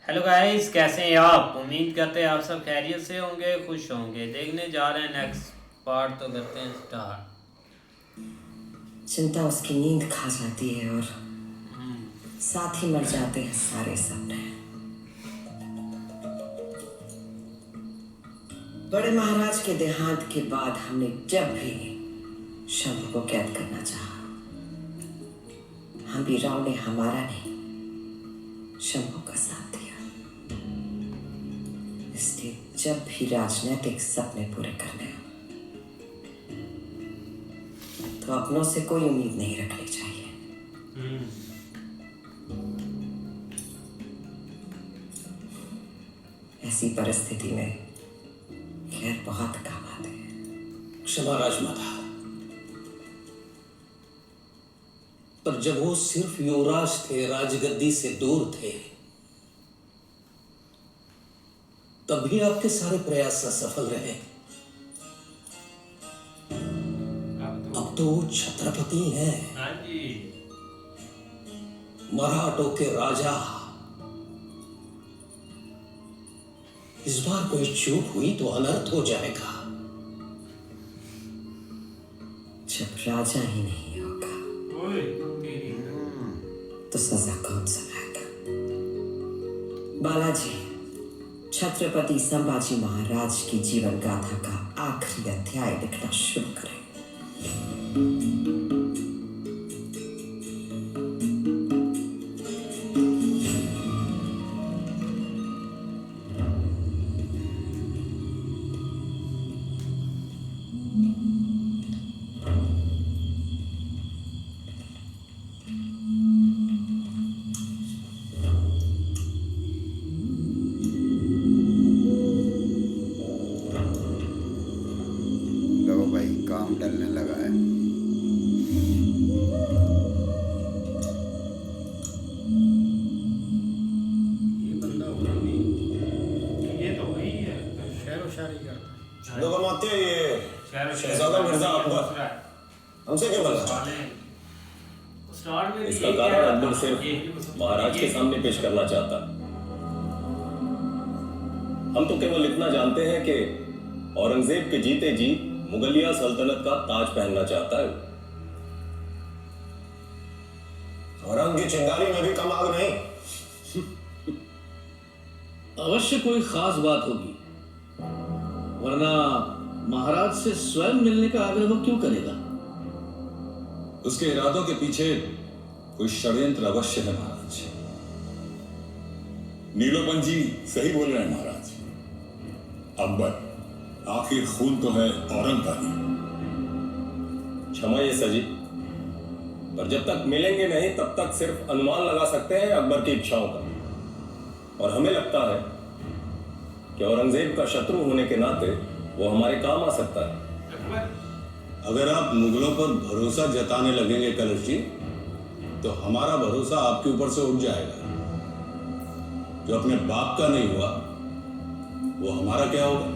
Hello guys, कैसे हैं आप? उम्मीद करते हैं आप सब खैरियत से होंगे, खुश होंगे। देखने जा रहे हैं नेक्स्ट पार्ट, तो करते हैं स्टार्ट। चिंता उसकी नींद खा जाती है और साथ ही मर जाते हैं सारे सपने। बड़े महाराज के देहांत के बाद हमने जब भी शंभू को कैद करना चाहा, हंबीराव ने हमारा नहीं शंभू का साथ दिया। इसलिए जब भी राजनीतिक सपने पूरे करने हो तो अपनों से कोई उम्मीद नहीं रखनी चाहिए। ऐसी परिस्थिति में खैर बहुत काम आते हैं। क्षमा राजमाता, पर जब वो सिर्फ युवराज थे, राजगद्दी से दूर थे, तब भी आपके सारे प्रयास असफल रहे। अब तो वो छत्रपति हैं, मराठों के राजा। इस बार कोई चूक हुई तो अनर्थ हो जाएगा। जब राजा ही नहीं होगा तो सजा कौन सुनाएगा? बालाजी, छत्रपति संभाजी महाराज की जीवन गाथा का आखिरी अध्याय लिखना शुरू करें। लो भाई, काम डलने लगा है। ये बंदा हुआ नहीं, ये तो वही है, शेरो शायरी करता है। लोग मानते हैं ये शहजादा मिर्जा अकबर हमसे क्यों बदला? इसका कारण अकबर सिर्फ महाराज के सामने पेश करना चाहता। हम तो केवल इतना जानते हैं कि औरंगजेब के जीते जी मुगलिया सल्तनत का ताज पहनना चाहता है। औरंग की चिंगारी में भी कम आग नहीं। अवश्य कोई खास बात होगी, वरना महाराज से स्वयं मिलने का आग्रह वो क्यों करेगा? उसके इरादों के पीछे कोई षड्यंत्र अवश्य है महाराज। नीलोपंत जी सही बोल रहे हैं महाराज। अकबर, आखिर खून तो है औरंग का ही। क्षमा ये सजी, पर जब तक मिलेंगे नहीं तब तक सिर्फ अनुमान लगा सकते हैं अकबर की इच्छाओं का। और हमें लगता है कि औरंगजेब का शत्रु होने के नाते वो हमारे काम आ सकता है। अगर आप मुगलों पर भरोसा जताने लगेंगे कलश जी, तो हमारा भरोसा आपके ऊपर से उठ जाएगा। जो अपने बाप का नहीं हुआ वो हमारा क्या होगा?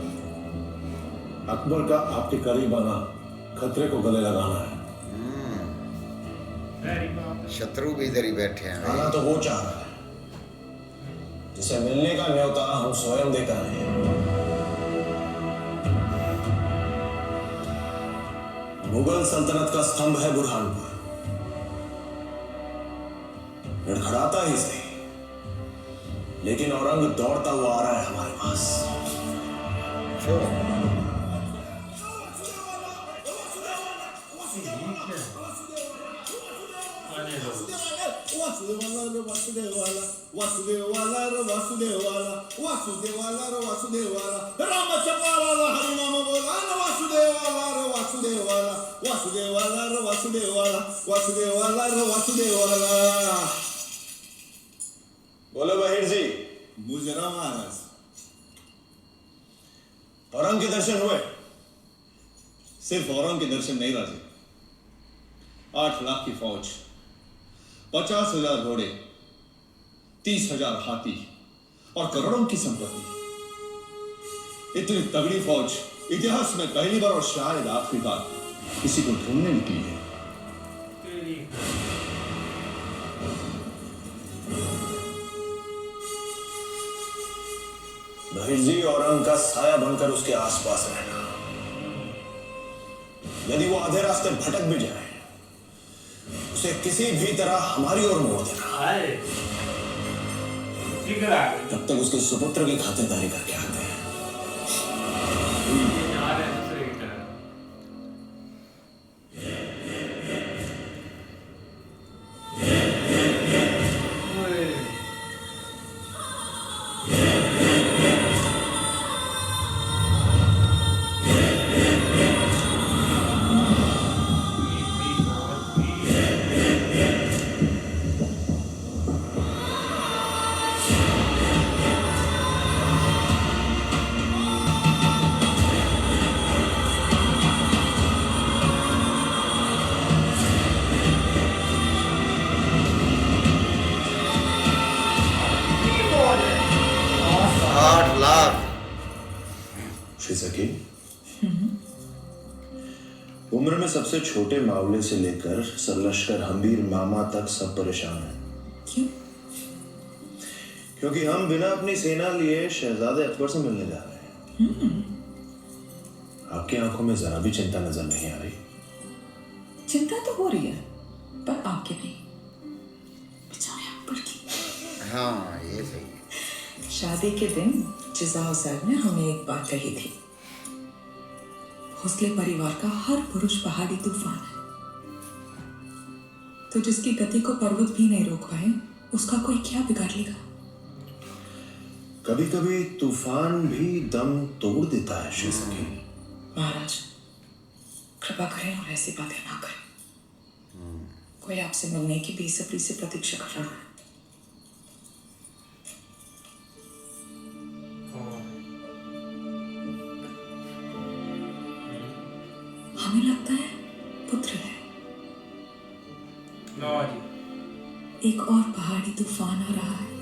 अकबर का आपके करीब आना खतरे को गले लगाना है। शत्रु भी इधर ही बैठे हैं आना तो वो चाह रहा है जिसे मिलने का न्योता हम स्वयं देकर आए हैं। मुगल सल्तनत का स्तंभ है बुरहानपुर। लड़खड़ाता ही सही, लेकिन औरंग दौड़ता हुआ आ रहा है हमारे पास। वासुदेवाला वासुदेवाला वासुदेवाला वासुदेवाला वासुदेवाला रामचंद्राला हरिनाम बोला वासुदेवाला वासुदेवाला वासुदेवाला वासुदेवाला वासुदेवाला वासुदेवाला। बोलो बहिर जी। मुजरा महाराज, औरंग के दर्शन हुए? सिर्फ औरंग के दर्शन नहीं राजे। 8 लाख की फौज, 50,000 घोड़े, 30,000 हाथी और करोड़ों की संपत्ति। इतनी तगड़ी फौज इतिहास में पहली बार और शायद आखिरी बार किसी को ढूंढने निकली है। बहिर्जी औरंग का साया बनकर उसके आसपास रहना। यदि वो आधे रास्ते भटक भी जाए, उसे किसी भी तरह हमारी ओर मोड़ देना। तब तक उसके सुपुत्र की खातिरदारी करके आते हैं। उम्र में सबसे छोटे मावले से लेकर सरलश्कर हम्बीर मामा तक सब परेशान हैं। क्यों? क्योंकि हम बिना अपनी सेना लिए शहजादे अकबर से मिलने जा रहे हैं। आपकी आंखों में जरा भी चिंता नजर नहीं आ रही। चिंता तो हो रही है, पर आपके नहीं, बेचारे अकबर की। हाँ ये सही है। शादी के दिन जिजाऊ साहब ने हमें एक बात कही थी, भोसले परिवार का हर पुरुष पहाड़ी तूफान है, तो जिसकी गति को पर्वत भी नहीं रोक पाए, उसका कोई क्या बिगाड़ लेगा। कभी कभी तूफान भी दम तोड़ देता है श्री सखी। महाराज कृपा करें और ऐसी बातें ना करें। कोई आपसे मिलने की बेसब्री से प्रतीक्षा कर रहा है। हमें लगता है पुत्र है। एक और पहाड़ी तूफान आ रहा है।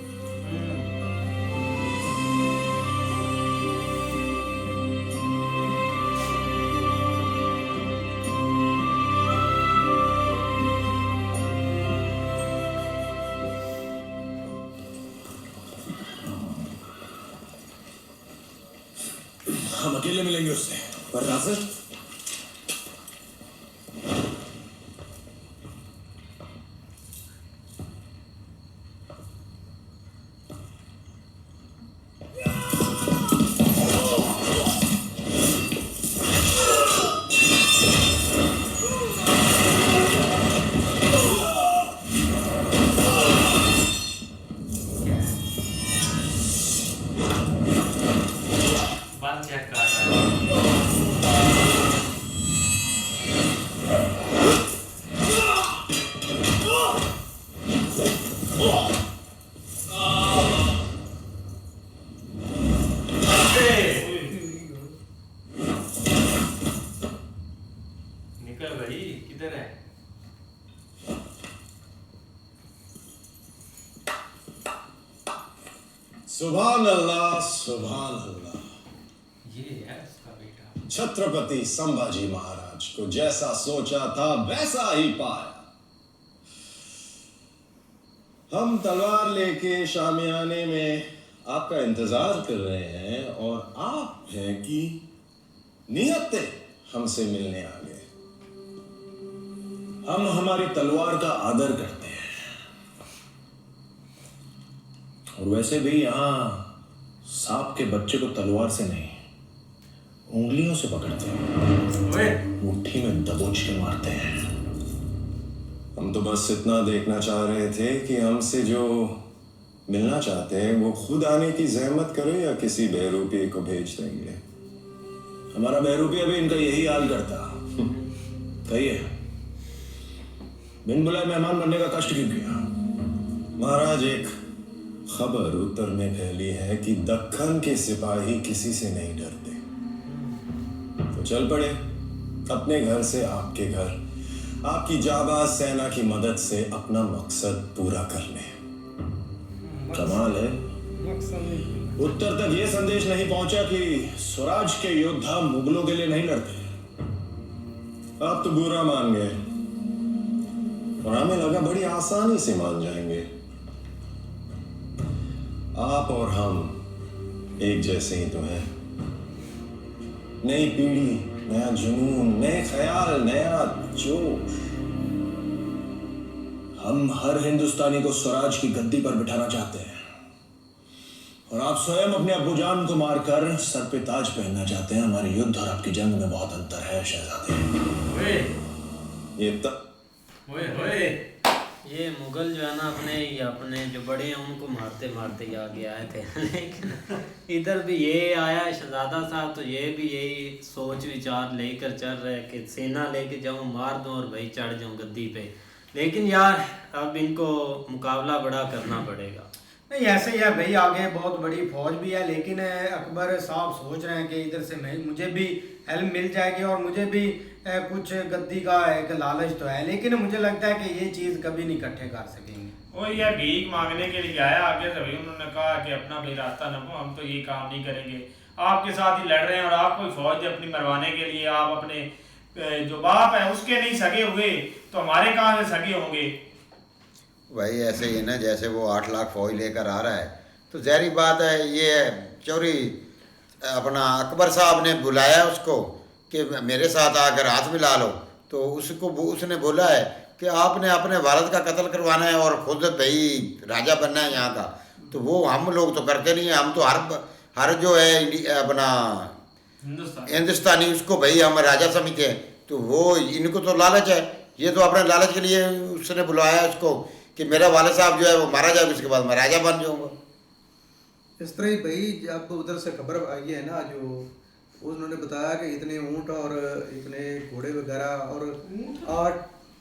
हम अकेले मिलेंगे उससे, पर राजर सुभान अल्लाह, सुभान अल्लाह। ये है उसका बेटा। छत्रपति संभाजी महाराज को जैसा सोचा था वैसा ही पाया। हम तलवार लेके शामियाने में आपका इंतजार कर रहे हैं और आप हैं कि नियत हमसे मिलने आ गए। हम हमारी तलवार का आदर करते हैं और वैसे भी यहां सांप के बच्चे को तलवार से नहीं, उंगलियों से पकड़ते हैं, मुट्ठी में दबोच के मारते हैं। हम तो बस इतना देखना चाह रहे थे कि हमसे जो मिलना चाहते हैं वो खुद आने की जहमत करे या किसी बहरूपी को भेज देंगे। हमारा बहरूपी भी इनका यही हाल करता। कहिए, बिन बुलाए मेहमान बनने का कष्ट क्यों किया? महाराज, एक खबर उत्तर में फैली है कि दक्खन के सिपाही किसी से नहीं डरते, तो चल पड़े अपने घर से आपके घर, आपकी जाबाज सेना की मदद से अपना मकसद पूरा करने। कमाल है, उत्तर तक यह संदेश नहीं पहुंचा कि स्वराज के योद्धा मुगलों के लिए नहीं लड़ते। आप तो बुरा मान गए और हमें लगा बड़ी आसानी से मान जाएंगे। आप और हम एक जैसे ही तो है। नई पीढ़ी, नया जुनून, नए ख्याल, नया जोश। हम हर हिंदुस्तानी को स्वराज की गद्दी पर बिठाना चाहते हैं और आप स्वयं अपने अब्बूजान को मारकर सर पे ताज पहनना चाहते हैं। हमारे युद्ध और आपकी जंग में बहुत अंतर है शहजादे। ये मुगल जो है ना अपने जो बड़े हैं उनको मारते मारते ही आगे आए थे लेकिन इधर भी ये आया शहजादा साहब, तो ये भी यही सोच विचार लेकर चल रहे हैं कि सेना लेके जाऊं, मार दूं और भाई चढ़ जाऊं गद्दी पे। लेकिन यार अब इनको मुकाबला बड़ा करना पड़ेगा। नहीं ऐसे ही है भाई, आगे बहुत बड़ी फौज भी है, लेकिन अकबर साहब सोच रहे हैं कि इधर से मुझे भी हेल्प मिल जाएगी और मुझे भी कुछ गद्दी का एक लालच तो है, लेकिन मुझे लगता है कि ये चीज़ कभी नहीं इकट्ठे कर सकेंगे। वो यार भीख मांगने के लिए आया आगे से भाई, उन्होंने कहा कि अपना भाई रास्ता न हो, हम तो ये काम नहीं करेंगे, आपके साथ ही लड़ रहे हैं और आपको फौज अपनी मरवाने के लिए आप अपने जो बाप है उसके नहीं सगे हुए तो हमारे कहाँ से सगे होंगे। भाई ऐसे ही है ना, जैसे वो 8 लाख फौज लेकर आ रहा है तो ज़ाहिर बात है ये चौरी अपना अकबर साहब ने बुलाया उसको कि मेरे साथ आकर हाथ मिला लो, तो उसने बोला है कि आपने अपने भारत का कत्ल करवाना है और खुद भाई राजा बनना है यहाँ का। तो वो हम लोग तो करते नहीं हैं, हम तो हर जो है अपना हिंदुस्तानी उसको भाई हम राजा समझते हैं। तो वो इनको तो लालच है, ये तो अपने लालच के लिए उसने बुलाया उसको कि मेरा वाले साहब जो है वो मारा जाएगा, उसके बाद मैं राजा बन जाऊँगा। इस तरह ही भाई जब उधर से खबर आई है ना, जो उन्होंने बताया कि इतने ऊँट और इतने घोड़े वगैरह और 8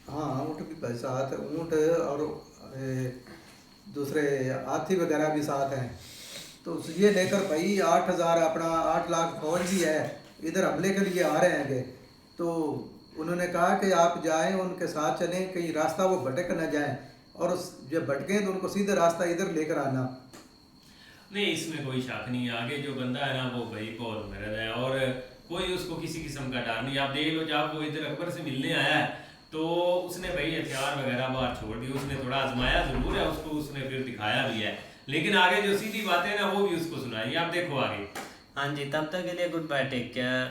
हाँ ऊँट भी भाई साथ, ऊँट और दूसरे हाथी वगैरह भी साथ हैं। तो ये लेकर भाई 8,000 अपना 8 लाख फौज भी है, इधर हमले के लिए आ रहे हैं। तो उन्होंने कहा कि आप जाएं उनके साथ चलें, कहीं रास्ता वो भटक न जाएं, और जब भटकें तो उनको सीधा रास्ता इधर लेकर आना। नहीं इसमें कोई शक नहीं है, आगे जो बंदा है ना वो भाई बहुत मेहनत है और कोई उसको किसी किस्म का डर नहीं। आप देख लो जब वो इधर अकबर से मिलने आया है तो उसने भाई हथियार वगैरह बाहर छोड़ दिए, उसने थोड़ा आजमाया जरूर है उसको, उसने फिर दिखाया भी है, लेकिन आगे जो सीधी बातें ना वो भी उसको सुनाई। आप देखो आगे। हाँ जी, तब तक के लिए गुड बाय, टेक केयर।